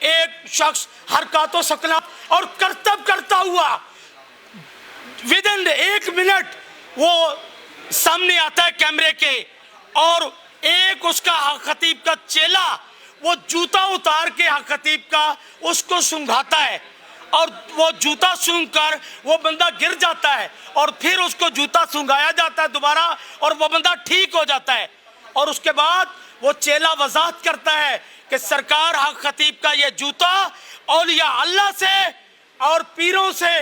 ایک شخص حرکات و سکنات اور کرتب کرتا ہوا ودن 1 منٹ وہ سامنے آتا ہے کیمرے کے، اور ایک اس کا حق خطیب کا چیلا وہ جوتا اتار کے حق خطیب کا اس کو سونگھاتا ہے، اور وہ جوتا سونگ کر وہ بندہ گر جاتا ہے، اور پھر اس کو جوتا سونگھایا جاتا ہے دوبارہ، اور وہ بندہ ٹھیک ہو جاتا ہے۔ اور اس کے بعد وہ چیلا وضاحت کرتا ہے کہ سرکار حق خطیب کا یہ جوتا اولیاء اللہ سے اور پیروں سے،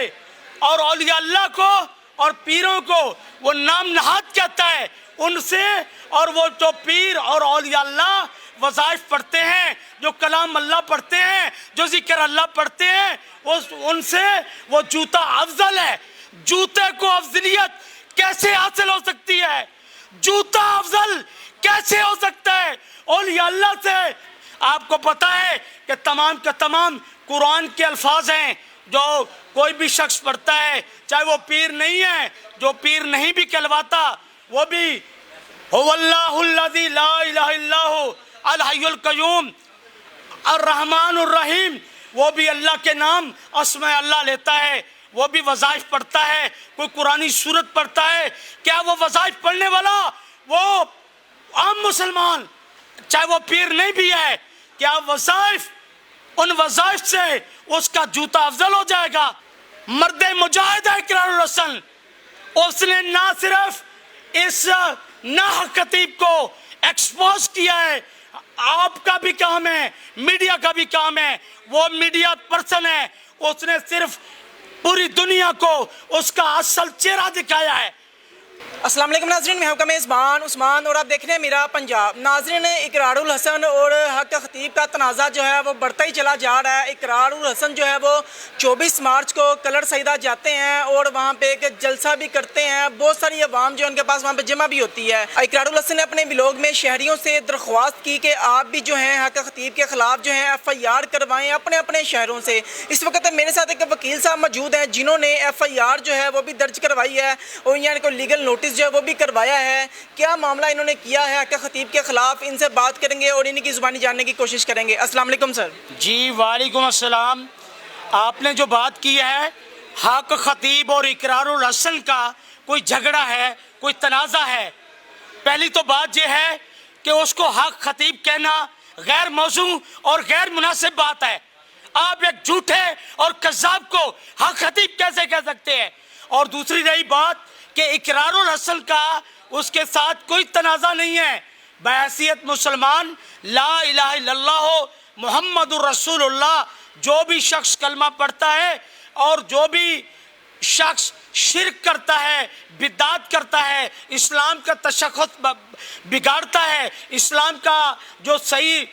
اور اولیاء اللہ کو اور پیروں کو وہ نام نہاد کہتا ہے ان سے، اور وہ جو پیر اور اولیاء اللہ وظائف پڑھتے ہیں، جو کلام اللہ پڑھتے ہیں، جو ذکر اللہ پڑھتے ہیں، ان سے وہ جوتا افضل ہے۔ جوتے کو افضلیت کیسے حاصل ہو سکتی ہے؟ جوتا افضل کیسے ہو سکتا ہے؟ اولیاء اللہ سے۔ آپ کو پتا ہے کہ تمام کا تمام قرآن کے الفاظ ہیں جو کوئی بھی شخص پڑھتا ہے، چاہے وہ پیر نہیں ہے، جو پیر نہیں بھی کہلواتا وہ بھی هو اللہ الذی لا الہ الا هو الحی القیوم الرحمن الرحیم، وہ بھی اللہ کے نام اسماء اللہ لیتا ہے، وہ بھی وظائف پڑھتا ہے، کوئی قرآنی سورت پڑھتا ہے۔ کیا وہ وظائف پڑھنے والا وہ عام مسلمان چاہے وہ پیر نہیں بھی ہے، کیا وظائف ان وظائف سے اس کا جوتا افضل ہو جائے گا؟ مرد مجاہد ہے اقرار الحسن، اس نے نہ صرف اس ناحق خطیب کو ایکسپوز کیا ہے، آپ کا بھی کام ہے، میڈیا کا بھی کام ہے، وہ میڈیا پرسن ہے، اس نے صرف پوری دنیا کو اس کا اصل چہرہ دکھایا ہے۔ السلام علیکم ناظرین، میں ہوں میزبان عثمان اور آپ دیکھ رہے ہیں میرا پنجاب۔ ناظرین، اقرار الحسن اور حق خطیب کا تنازع جو ہے وہ بڑھتا ہی چلا جا رہا ہے۔ اقرار الحسن جو ہے وہ 24 مارچ کو کلر سیدہ جاتے ہیں اور وہاں پہ ایک جلسہ بھی کرتے ہیں، بہت ساری عوام جو ان کے پاس وہاں پہ جمع بھی ہوتی ہے۔ اقرار الحسن نے اپنے ولاگ میں شہریوں سے درخواست کی کہ آپ بھی جو ہیں حق خطیب کے خلاف جو ہیں FIR کروائیں اپنے اپنے شہروں سے۔ اس وقت میرے ساتھ ایک وکیل صاحب موجود ہیں جنہوں نے FIR جو ہے وہ بھی درج کروائی ہے اور یعنی کوئی لیگل نوٹس جو ہے وہ بھی کروایا ہے۔ کیا معاملہ انہوں نے کیا ہے حق خطیب کے خلاف، ان سے بات کریں گے اور ان کی زبانی جاننے کی کوشش کریں گے۔ السلام علیکم سر۔ جی وعلیکم السلام۔ آپ نے جو بات کی ہے حق خطیب اور اقرار الحسن کا کوئی جھگڑا ہے، کوئی تنازع ہے، پہلی تو بات یہ ہے کہ اس کو حق خطیب کہنا غیر موزوں اور غیر مناسب بات ہے۔ آپ ایک جھوٹے اور کذاب کو حق خطیب کیسے کہہ سکتے ہیں؟ اور دوسری رہی بات کہ اقرار الحسن کا اس کے ساتھ کوئی تنازع نہیں ہے، بحیثیت مسلمان لا الہ الا اللہ محمد الرسول اللہ، جو بھی شخص کلمہ پڑھتا ہے اور جو بھی شخص شرک کرتا ہے، بدعت کرتا ہے، اسلام کا تشخص بگاڑتا ہے، اسلام کا جو صحیح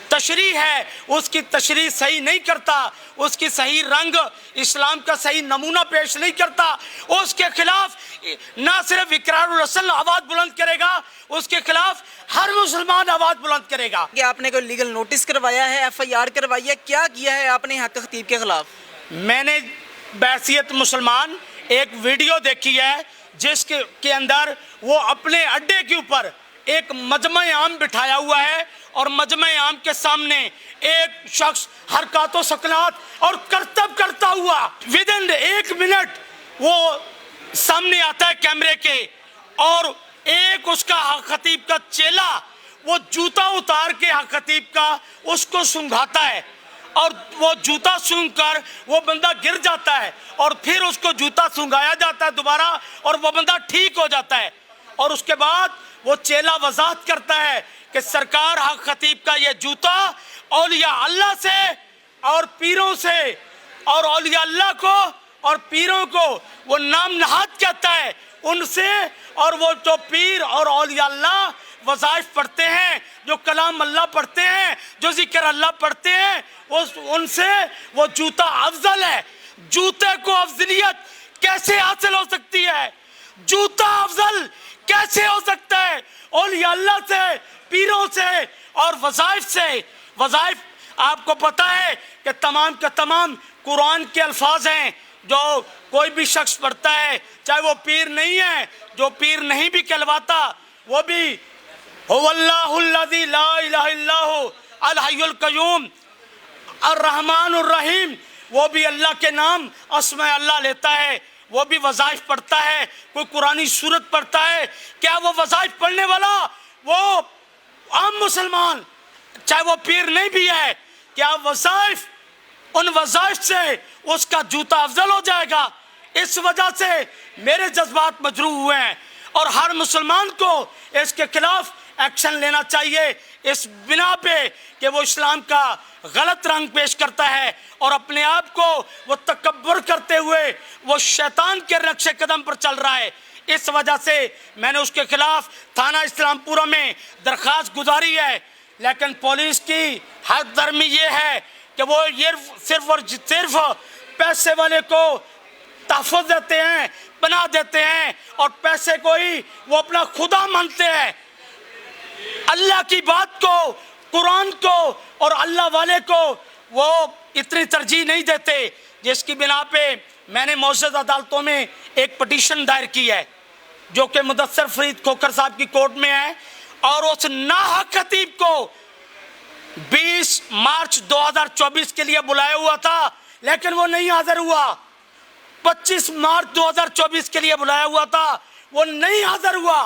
تشریح ہے اس کی تشریح صحیح نہیں کرتا، اس کی صحیح رنگ اسلام کا صحیح نمونہ پیش نہیں کرتا، اس کے خلاف نہ صرف اقرار الحسن آواز بلند کرے گا، اس کے خلاف ہر مسلمان آواز بلند کرے گا۔ کہ آپ نے کوئی لیگل نوٹس کروایا ہے، FIR کروائی ہے، کیا کیا ہے آپ نے حق خطیب کے خلاف؟ میں نے بحیثیت مسلمان ایک ویڈیو دیکھی ہے جس کے اندر وہ اپنے اڈے کے اوپر ایک مجمع عام بٹھایا ہوا ہے، اور مجمع عام کے سامنے ایک شخص حرکات و سکنات اور کرتب کرتا ہوا ودن 1 منٹ وہ سامنے آتا ہے کیمرے کے، اور ایک اس کا حق خطیب کا چیلا وہ جوتا اتار کے حق خطیب کا اس کو سونگھاتا ہے، اور وہ جوتا سونگ کر وہ بندہ گر جاتا ہے، اور پھر اس کو جوتا سونگھایا جاتا ہے دوبارہ، اور وہ بندہ ٹھیک ہو جاتا ہے۔ اور اس کے بعد وہ چیلا وضاحت کرتا ہے کہ سرکار حق خطیب کا یہ جوتا اولیاء اللہ سے اور پیروں سے، اور اولیاء اللہ کو اور پیروں کو وہ نام نہاد کہتا ہے ان سے، اور وہ جو پیر اور اولیاء اللہ وظائف پڑھتے ہیں، جو کلام اللہ پڑھتے ہیں، جو ذکر اللہ پڑھتے ہیں، ان سے وہ جوتا افضل ہے۔ جوتے کو افضلیت کیسے حاصل ہو سکتی ہے؟ جوتا افضل کیسے ہو سکتا ہے؟ اولیاء اللہ سے، پیروں سے اور وظائف سے۔ وظائف آپ کو پتا ہے کہ تمام کا تمام قرآن کے الفاظ ہیں جو کوئی بھی شخص پڑھتا ہے، چاہے وہ پیر نہیں ہے، جو پیر نہیں بھی کہلواتا وہ بھی هو اللہ الذی لا الہ الا هو الحی القیوم अर्रहमान और रहीम, वो भी अल्लाह के नाम अस्मा अल्लाह लेता है, वो भी वज़ाइफ पढ़ता है, कोई कुरानी सूरत पढ़ता है। क्या वो वज़ाइफ पढ़ने वाला वो आम मुसलमान, चाहे वो पीर नहीं भी है, क्या वज़ाइफ उन वज़ाइफ से उसका जूता अफजल हो जाएगा? इस वजह से मेरे जज्बात मजरूह हुए हैं और हर मुसलमान को इसके खिलाफ एक्शन लेना चाहिए, इस बिना पे कि वो इस्लाम का गलत रंग पेश करता है और अपने आप को वो तकब्बुर करते हुए वो शैतान के नक्शे कदम पर चल रहा है। इस वजह से मैंने उसके खिलाफ थाना इस्लामपुरा में दरख्वास्त गुजारी है, लेकिन पुलिस की हद दर्मी ये है कि वो ये सिर्फ और सिर्फ पैसे वाले को तहफ़्फ़ुज़ देते हैं, पनाह देते हैं और पैसे को ही वो अपना खुदा मानते हैं। अल्लाह की बात को, कुरान को और अल्लाह वाले को वो इतनी तरजीह नहीं देते, जिसकी बिना पे मैंने मौजूदा अदालतों में एक पटिशन दायर की है जो कि मुदस्सर फरीद खोखर साहब की कोर्ट में है। और उस नाहक खतीब को 20 मार्च 2024 के लिए बुलाया हुआ था, लेकिन वो नहीं हाजिर हुआ। 25 मार्च 2024 के लिए बुलाया हुआ था, वो नहीं हाजिर हुआ।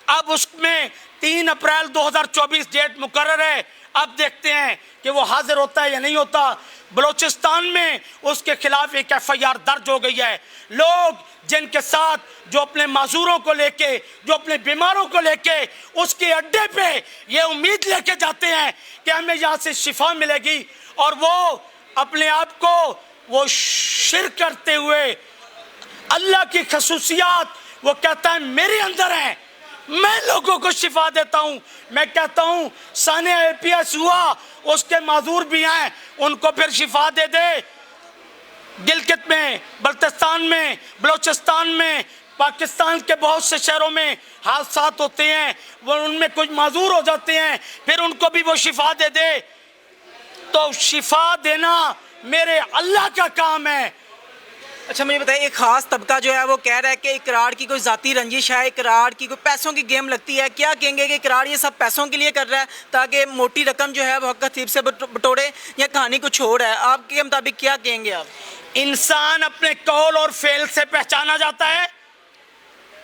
अब उसमें 3 अप्रैल 2024 डेट मुकर्रर है। अब देखते हैं कि वो हाजिर होता है या नहीं होता। बलोचिस्तान में उसके खिलाफ एक FIR दर्ज हो गई है। लोग जिनके साथ, जो अपने माजूरों को लेके, जो अपने बीमारों को लेके उसके अड्डे पे ये उम्मीद लेके जाते हैं कि हमें यहाँ से शिफा मिलेगी, और वो अपने आप को वो शिर्क करते हुए अल्लाह की खसूसियात वो कहता है मेरे अंदर है, मैं लोगों को शिफा देता हूं। मैं कहता हूं सानिया APS हुआ, उसके माजूर भी हैं, उनको फिर शिफा दे दे। गिलगित में, बल्तिस्तान में, बलोचिस्तान में, पाकिस्तान के बहुत से शहरों में हादसात होते हैं, वो उनमें कुछ माजूर हो जाते हैं, फिर उनको भी वो शिफा दे दे। तो शिफा देना मेरे अल्लाह का काम है। अच्छा मुझे बताइए, एक खास तबका जो है वो कह रहा है कि इकरार की कोई ज़ाती रंजिश है, इकरार की कोई पैसों की गेम लगती है। क्या कहेंगे कि इकरार ये सब पैसों के लिए कर रहा है ताकि मोटी रकम जो है वो हक खतीब से बटोरे, या कहानी कुछ और है? आपके मुताबिक क्या कहेंगे आप? इंसान अपने कौल और फेल से पहचाना जाता है।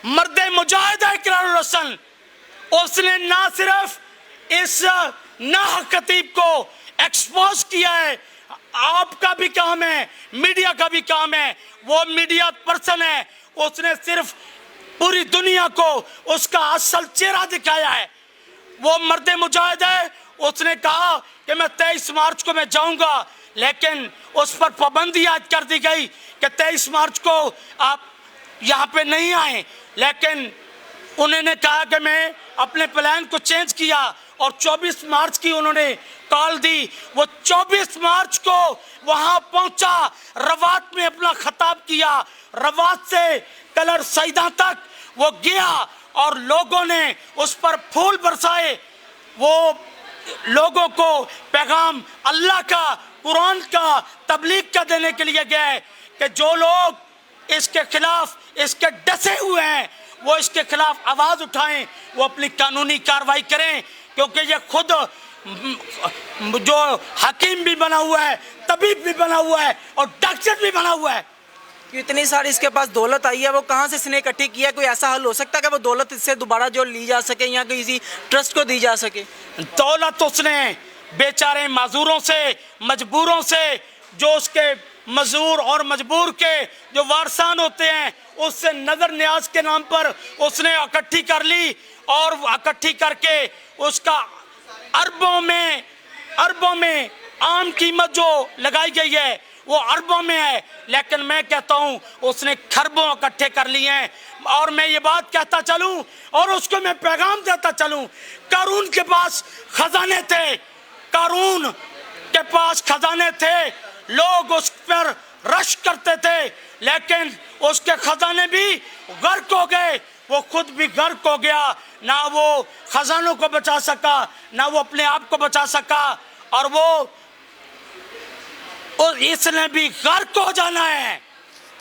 मर्द मुजाहिद है इकरारुल हसन, उसने ना सिर्फ इस नाहक खतीब को एक्सपोज किया है, आपका भी काम है, मीडिया का भी काम है, वो मीडिया पर्सन है, उसने सिर्फ पूरी दुनिया को उसका असल चेहरा दिखाया है। वो मर्द मुजाहिद है, उसने कहा कि मैं 23 मार्च को मैं जाऊंगा, लेकिन उस पर पाबंदी आयद कर दी गई कि 23 मार्च को आप यहाँ पे नहीं आए। लेकिन उन्होंने कहा कि मैं अपने प्लान को चेंज किया और 24 मार्च की उन्होंने कॉल दी। वो 24 मार्च को वहां पहुंचा, रवात में अपना खिताब किया, रवात से कलर सईदा तक वो गया और लोगों ने उस पर फूल बरसाए। वो लोगों को पैगाम अल्लाह का, कुरान का, तबलीग का देने के लिए गए कि जो लोग इसके खिलाफ, इसके डसे हुए हैं, वो इसके खिलाफ आवाज उठाएं, वो अपनी कानूनी कार्रवाई करें, क्योंकि ये खुद जो हकीम भी बना हुआ है, तबीब भी बना हुआ है और डॉक्टर भी बना हुआ है। इतनी सारी इसके पास दौलत आई है, वो कहाँ से इसने इकट्ठी किया? कोई ऐसा हल हो सकता है कि वो दौलत इससे दोबारा जो ली जा सके या किसी ट्रस्ट को दी जा सके? दौलत उसने बेचारे माजूरों से, मजबूरों से, जो उसके मजूर और मजबूर के जो वारसान होते हैं, उससे नजर न्याज के नाम पर उसने इकट्ठी कर ली और इकट्ठी करके उसका अरबों में आम कीमत जो लगाई गई है वो अरबों में है। लेकिन मैं कहता हूं उसने खरबों इकट्ठे कर लिए हैं। और मैं ये बात कहता चलूं और उसको मैं पैगाम देता चलूं, कारून के पास खजाने थे, कारून के पास खजाने थे, लोग उस पर रश करते थे, लेकिन उसके खजाने भी गर्क हो गए, वो खुद भी गर्क हो गया। ना वो खजानों को बचा सका, ना वो अपने आप को बचा सका, और इसने भी गर्क हो जाना है।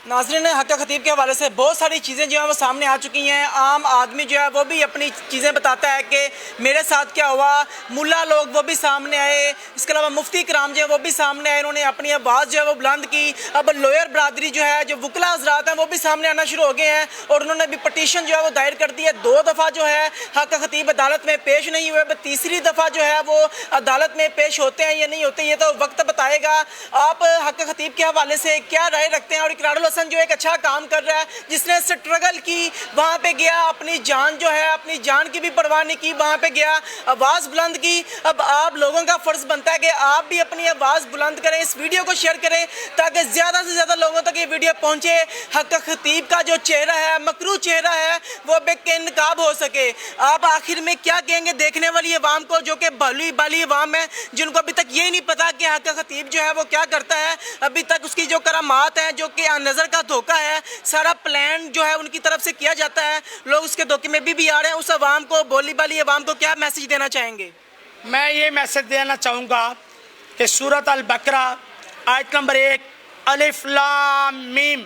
नाज़रीन, हक़ खतीब के हवाले से बहुत सारी चीज़ें जो हैं वो सामने आ चुकी हैं। आम आदमी जो है वो भी अपनी चीज़ें बताता है कि मेरे साथ क्या हुआ। मुल्ला लोग वो भी सामने आए, इसके अलावा मुफ्ती कराम जो है वो भी सामने आए, उन्होंने अपनी आवाज़ जो है वो बुलंद की। अब लॉयर बरादरी जो है, जो वकला हज़रात हैं, वो भी सामने आना शुरू हो गए हैं और उन्होंने भी पटिशन जो है वो दायर कर दी है। 2 दफ़ा जो है हक़ खतीब अदालत में पेश नहीं हुए, तीसरी दफ़ा जो है वो अदालत में पेश होते हैं या नहीं होते, ये तो वक्त बताएगा। आप हक़ खतीब के हवाले से क्या राय रखते हैं? और इकरारुल हसन जो एक अच्छा काम कर रहा है, जिसने स्ट्रगल की, वहाँ पे गया, अपनी जान जो है, अपनी जान की भी परवाह नहीं की, वहाँ पे गया, आवाज़ बुलंद की। अब आप लोगों का फ़र्ज़ बनता है कि आप भी अपनी आवाज़ बुलंद करें, इस वीडियो को शेयर करें ताकि ज़्यादा से ज़्यादा लोगों तक ये वीडियो पहुँचे। हक़ खतीब का जो चेहरा है, मकरू चेहरा है, वो बेनकाब हो सके। आप आखिर में क्या कहेंगे देखने वाली अवाम को, जो कि भली भाली अवाम है, जिनको अभी तक ये नहीं पता कि हक़ खतीब जो है वो क्या करता है? अभी तक उसकी जो करामात हैं, जो कि नज़र का धोखा है, सारा प्लान जो है उनकी तरफ से किया जाता है, लोग उसके धोखे में भी आ रहे हैं। उस अवाम को, भोली भाली अवाम को क्या मैसेज देना चाहेंगे? मैं ये मैसेज देना चाहूँगा कि सूरत अल बकरा आयत नंबर 1 अलिफ लाम मीम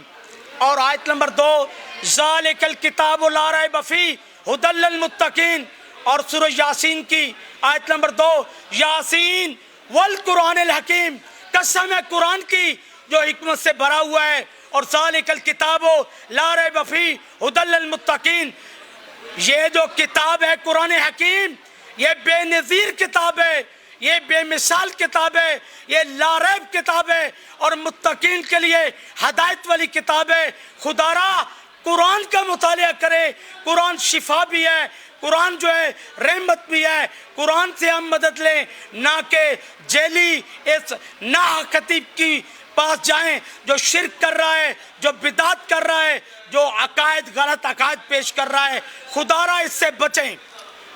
और आयत नंबर 2 ज़ालिकल किताबु ला रैब फीह हुदल लिल मुत्तकीन और सूरह यासीन की आयत नंबर 2 यासीन वल कुरानिल हकीम, कसम है कुरान की जो हिकमत से भरा हुआ है, और ज़ालिकल किताबु ला रैब फीह हुदल लिल मुत्तकीन, ये जो किताब है कुरान हकीम, ये बेनज़ीर किताब है, ये बेमिसाल किताब है, ये लारैब किताब है और मुत्तकीन के लिए हदायत वाली किताब है। खुदारा कुरान का मुतालिया करे, कुरान शिफा भी है, कुरान जो है रहमत भी है। कुरान से हम मदद लें, ना कि जेली इस ना खतीब की पास जाएं जो शिरक कर रहा है, जो बिदात कर रहा है, जो अकायद गलत अकायद पेश कर रहा है। खुदारा इससे बचें।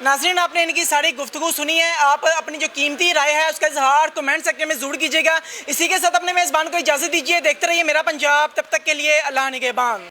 नाज़रीन, आपने इनकी सारी गुफ्तगू सुनी है। आप अपनी जो कीमती राय है उसका इजहार कमेंट सेक्शन में ज़रूर कीजिएगा। इसी के साथ अपने मेज़बान को इजाज़त दीजिए। देखते रहिए मेरा पंजाब, तब तक के लिए अल्लाह निगहबान।